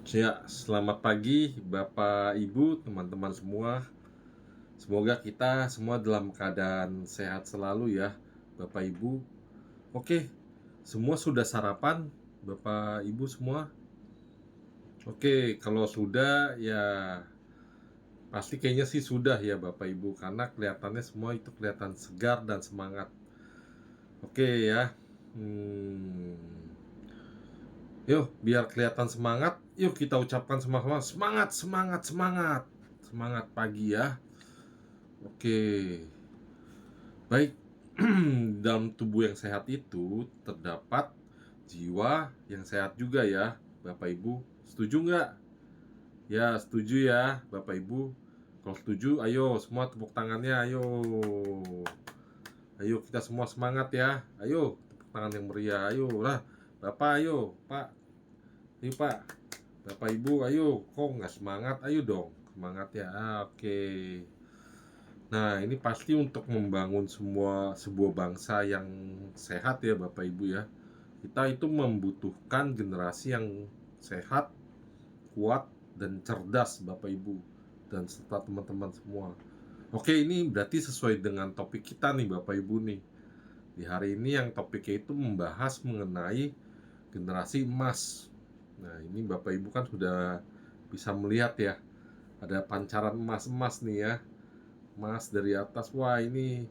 Ya, selamat pagi Bapak, Ibu, teman-teman semua. Semoga kita semua dalam keadaan sehat selalu ya, Bapak, Ibu. Oke, semua sudah sarapan, Bapak, Ibu semua? Oke, kalau sudah ya pasti kayaknya sih sudah ya Bapak, Ibu, karena kelihatannya semua itu kelihatan segar dan semangat. Oke ya. Hmm. Yuk, biar kelihatan semangat, yuk kita ucapkan sama-sama semangat, semangat, semangat. Semangat pagi ya. Oke, baik. Dalam tubuh yang sehat itu terdapat jiwa yang sehat juga ya, Bapak Ibu. Setuju nggak? Ya, setuju ya, Bapak Ibu. Kalau setuju, ayo semua tepuk tangannya, ayo. Ayo kita semua semangat ya. Ayo, tepuk tangan yang meriah. Ayo lah, Bapak, ayo, Pak. Ayo Pak, Bapak Ibu, ayo. Kok nggak semangat? Ayo dong, semangat ya. Oke. Nah, ini pasti untuk membangun sebuah bangsa yang sehat ya Bapak Ibu ya. Kita itu membutuhkan generasi yang sehat, kuat, dan cerdas Bapak Ibu dan serta teman-teman semua. Oke, ini berarti sesuai dengan topik kita nih Bapak Ibu nih. Di hari ini yang topiknya itu membahas mengenai generasi emas. Nah, ini Bapak Ibu kan sudah bisa melihat ya, ada pancaran emas-emas nih ya. Emas dari atas, wah ini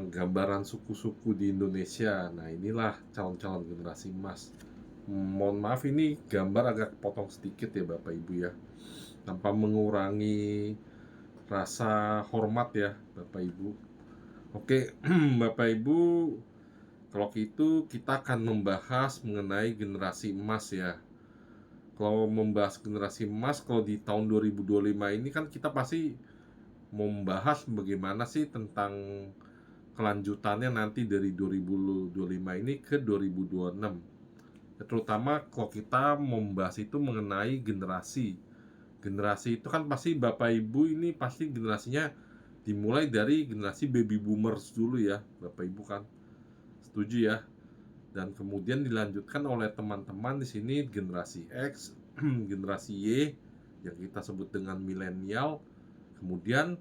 gambaran suku-suku di Indonesia. Nah, inilah calon-calon generasi emas. Mohon maaf ini gambar agak potong sedikit ya Bapak Ibu ya. Tanpa mengurangi rasa hormat ya Bapak Ibu. Oke, Bapak Ibu, kalau gitu kita akan membahas mengenai generasi emas ya. Kalau membahas generasi emas, kalau di tahun 2025 ini kan kita pasti membahas bagaimana sih tentang kelanjutannya nanti dari 2025 ini ke 2026. Ya, terutama kalau kita membahas itu mengenai generasi. Generasi itu kan pasti Bapak Ibu ini pasti generasinya dimulai dari generasi baby boomers dulu ya, Bapak Ibu kan. Setuju ya? Dan kemudian dilanjutkan oleh teman-teman di sini generasi X, generasi Y yang kita sebut dengan milenial. Kemudian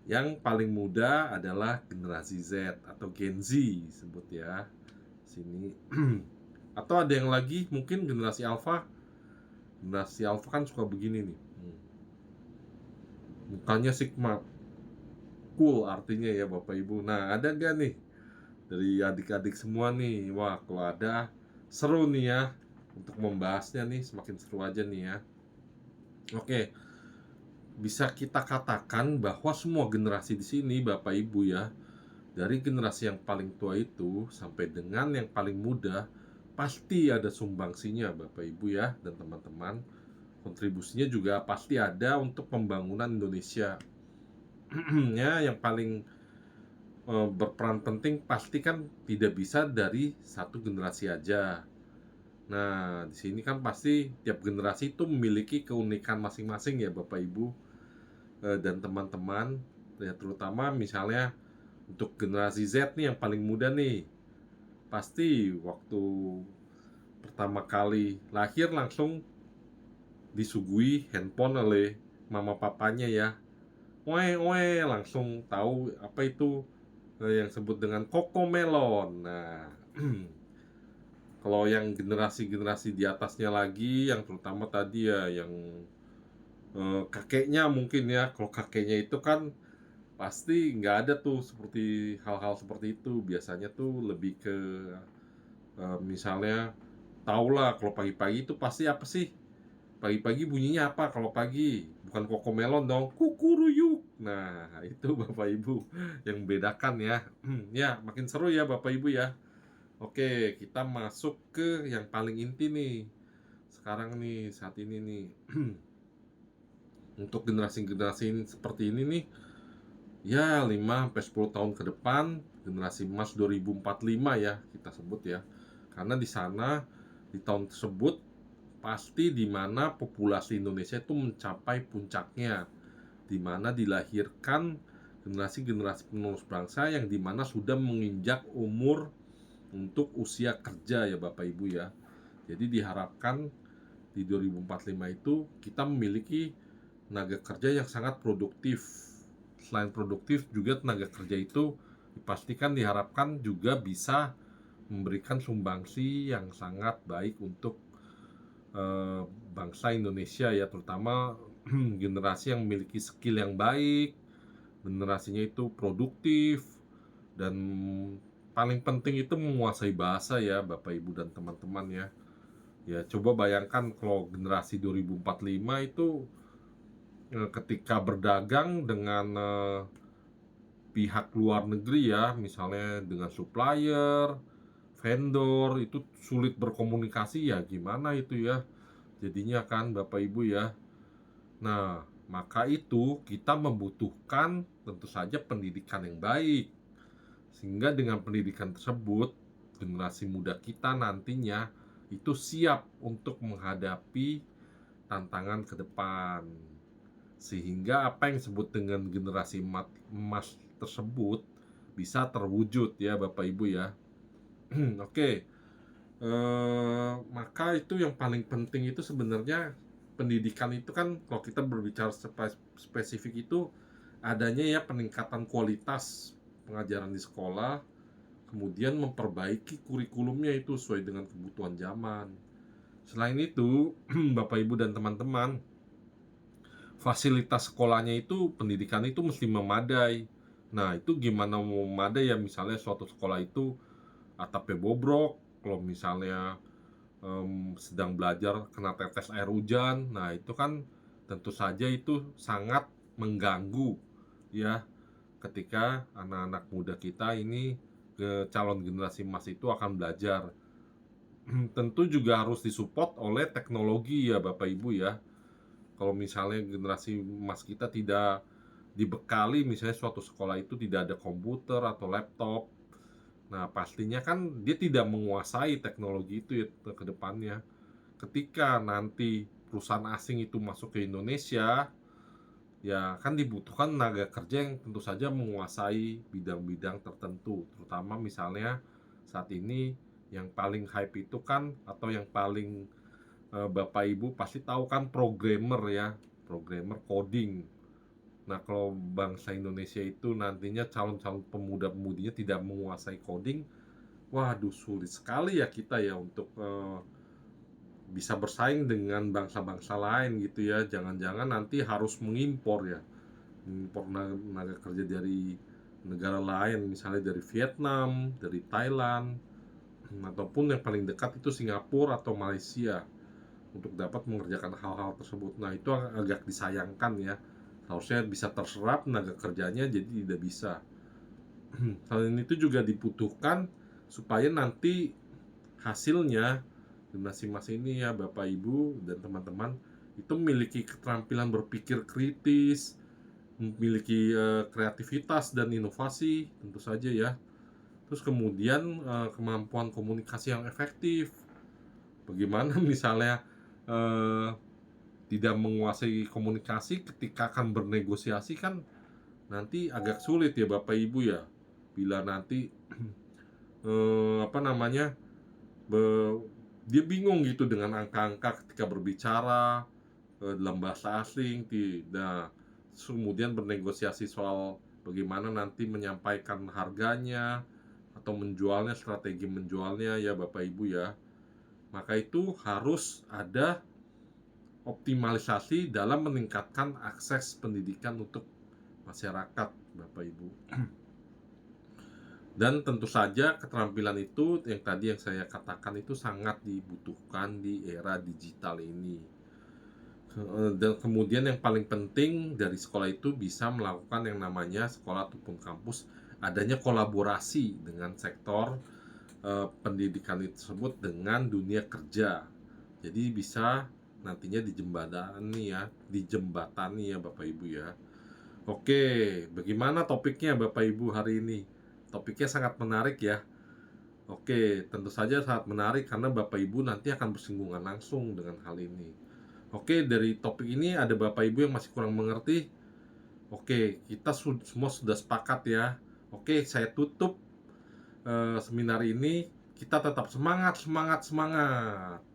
yang paling muda adalah generasi Z atau Gen Z sebut ya sini. Atau ada yang lagi mungkin generasi Alpha. Generasi Alpha kan suka begini nih. Mukanya Sigma, cool artinya ya Bapak Ibu. Nah, ada gak nih dari adik-adik semua nih? Wah, kalau ada seru nih ya untuk membahasnya nih, semakin seru aja nih ya. Oke, bisa kita katakan bahwa semua generasi di sini Bapak Ibu ya, dari generasi yang paling tua itu sampai dengan yang paling muda, pasti ada sumbangsinya Bapak Ibu ya dan teman-teman. Kontribusinya juga pasti ada untuk pembangunan Indonesia. Ya, yang paling berperan penting pasti kan tidak bisa dari satu generasi aja. Nah, di sini kan pasti tiap generasi itu memiliki keunikan masing-masing ya Bapak Ibu dan teman-teman. Ya, terutama misalnya untuk generasi Z nih yang paling muda nih, pasti waktu pertama kali lahir langsung disuguhi handphone oleh mama papanya ya. Oe oe langsung tahu apa itu yang sebut dengan Cocomelon. Nah, kalau yang generasi-generasi di atasnya lagi yang terutama tadi ya yang kakeknya mungkin ya. Kalau kakeknya itu kan pasti nggak ada tuh seperti hal-hal seperti itu. Biasanya tuh lebih ke misalnya tahulah kalau pagi-pagi itu pasti apa sih? Pagi-pagi bunyinya apa kalau pagi? Bukan Cocomelon dong, kukuruyuk. Nah, itu Bapak Ibu yang membedakan ya. Ya, makin seru ya Bapak Ibu ya. Oke, kita masuk ke yang paling inti nih. Sekarang nih, saat ini nih. Untuk generasi-generasi seperti ini nih, ya 5 sampai 10 tahun ke depan, generasi emas 2045 ya kita sebut ya. Karena di sana di tahun tersebut pasti di mana populasi Indonesia itu mencapai puncaknya, di mana dilahirkan generasi-generasi penerus bangsa yang di mana sudah menginjak umur untuk usia kerja ya Bapak Ibu ya. Jadi diharapkan di 2045 itu kita memiliki tenaga kerja yang sangat produktif. Selain produktif juga tenaga kerja itu dipastikan diharapkan juga bisa memberikan sumbangsi yang sangat baik untuk bangsa Indonesia ya, terutama generasi yang memiliki skill yang baik, generasinya itu produktif, dan paling penting itu menguasai bahasa ya Bapak Ibu dan teman-teman ya. Ya coba bayangkan kalau generasi 2045 itu ketika berdagang dengan pihak luar negeri ya, misalnya dengan supplier, vendor, itu sulit berkomunikasi ya gimana itu ya jadinya kan Bapak Ibu ya. Nah, maka itu kita membutuhkan tentu saja pendidikan yang baik. Sehingga dengan pendidikan tersebut, generasi muda kita nantinya itu siap untuk menghadapi tantangan ke depan. Sehingga apa yang disebut dengan generasi emas tersebut bisa terwujud ya Bapak Ibu ya. Oke. Maka itu yang paling penting itu sebenarnya pendidikan itu kan, kalau kita berbicara spesifik itu adanya ya peningkatan kualitas pengajaran di sekolah, kemudian memperbaiki kurikulumnya itu sesuai dengan kebutuhan zaman. Selain itu, Bapak Ibu dan teman-teman, fasilitas sekolahnya itu, pendidikan itu mesti memadai. Nah, itu gimana mau memadai ya, misalnya suatu sekolah itu atapnya bobrok, kalau misalnya sedang belajar kena tetes air hujan, nah itu kan tentu saja itu sangat mengganggu ya ketika anak-anak muda kita ini ke calon generasi emas itu akan belajar. Tentu juga harus disupport oleh teknologi ya Bapak Ibu ya. Kalau misalnya generasi emas kita tidak dibekali, misalnya suatu sekolah itu tidak ada komputer atau laptop, nah pastinya kan dia tidak menguasai teknologi itu ya ke depannya. Ketika nanti perusahaan asing itu masuk ke Indonesia, ya kan dibutuhkan tenaga kerja yang tentu saja menguasai bidang-bidang tertentu, terutama misalnya saat ini yang paling hype itu kan, atau yang paling Bapak Ibu pasti tahu kan, programmer ya, programmer coding. Nah, kalau bangsa Indonesia itu nantinya calon-calon pemuda-pemudinya tidak menguasai coding, waduh sulit sekali ya kita ya untuk bisa bersaing dengan bangsa-bangsa lain gitu ya. Jangan-jangan nanti harus mengimpor ya, mengimpor tenaga kerja dari negara lain, misalnya dari Vietnam, dari Thailand, ataupun yang paling dekat itu Singapura atau Malaysia, untuk dapat mengerjakan hal-hal tersebut. Nah, itu agak disayangkan ya. Harusnya bisa terserap tenaga kerjanya, jadi tidak bisa. Selain itu juga dibutuhkan supaya nanti hasilnya generasi emas ini ya Bapak Ibu dan teman-teman itu memiliki keterampilan berpikir kritis, memiliki kreativitas dan inovasi tentu saja ya. Terus kemudian kemampuan komunikasi yang efektif. Bagaimana misalnya tidak menguasai komunikasi ketika akan bernegosiasi kan nanti agak sulit ya Bapak Ibu ya. Bila nanti apa namanya, dia bingung gitu dengan angka-angka ketika berbicara dalam bahasa asing, tidak, kemudian bernegosiasi soal bagaimana nanti menyampaikan harganya atau menjualnya, strategi menjualnya ya Bapak Ibu ya. Maka itu harus ada optimalisasi dalam meningkatkan akses pendidikan untuk masyarakat Bapak Ibu. Dan tentu saja keterampilan itu yang tadi yang saya katakan itu sangat dibutuhkan di era digital ini. Dan kemudian yang paling penting dari sekolah itu bisa melakukan yang namanya sekolah ataupun kampus adanya kolaborasi dengan sektor pendidikan tersebut dengan dunia kerja. Jadi bisa nantinya dijembatani ya Bapak Ibu ya. Oke, bagaimana topiknya Bapak Ibu hari ini? Topiknya sangat menarik ya. Oke, tentu saja sangat menarik karena Bapak Ibu nanti akan bersinggungan langsung dengan hal ini. Oke, dari topik ini ada Bapak Ibu yang masih kurang mengerti. Oke, kita semua sudah sepakat ya. Oke, saya tutup seminar ini. Kita tetap semangat, semangat, semangat.